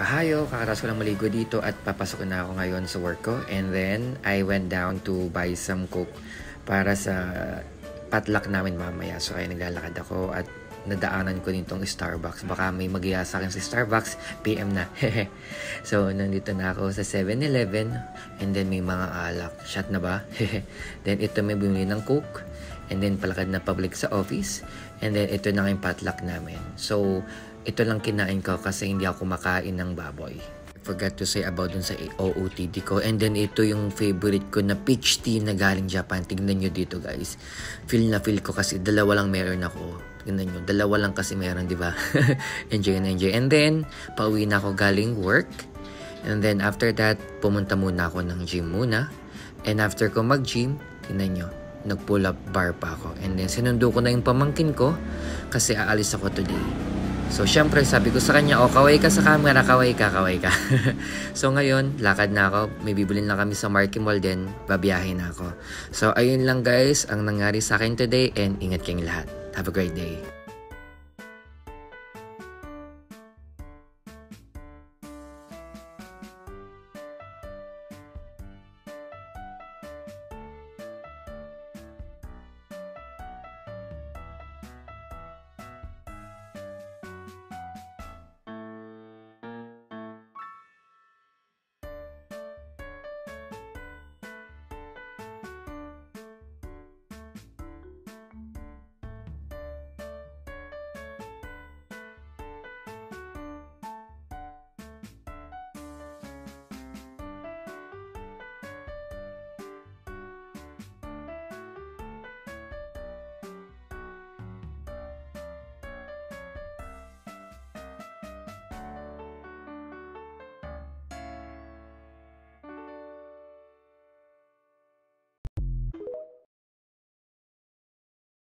Ahayo, kakaraos ko lang maligo dito at papasok na ako ngayon sa work ko. And then, I went down to buy some coke para sa potluck namin mamaya. So, ay naglalakad ako at nadaanan ko nitong Starbucks. Baka may mag-iya sa akin sa Starbucks, PM na. So, nandito na ako sa 7-Eleven and then may mga alak. Shot na ba? Then, ito may bumili ng coke. And then, palakad na public sa office. And then, ito na yung potluck namin. So, ito lang kinain ko kasi hindi ako makain ng baboy. I forgot to say about dun sa OOTD ko. And then ito yung favorite ko na peach tea na galing Japan. Tignan nyo dito guys. Feel na feel ko kasi dalawa lang meron ako. Tignan nyo, dalawa lang kasi meron, di ba? Enjoy na enjoy. And then, pauwi na ako galing work. And then after that, pumunta muna ako ng gym muna. And after ko mag-gym, tignan nyo, nag-pull up bar pa ako. And then sinundo ko na yung pamangkin ko kasi aalis ako today. So, syempre, sabi ko sa kanya, kaway ka sa camera, kaway ka. So, ngayon, lakad na ako. May bibilin lang kami sa Marky Mall din. Babiyahin na ako. So, ayun lang guys, ang nangyari sa akin today and ingat kayong lahat. Have a great day.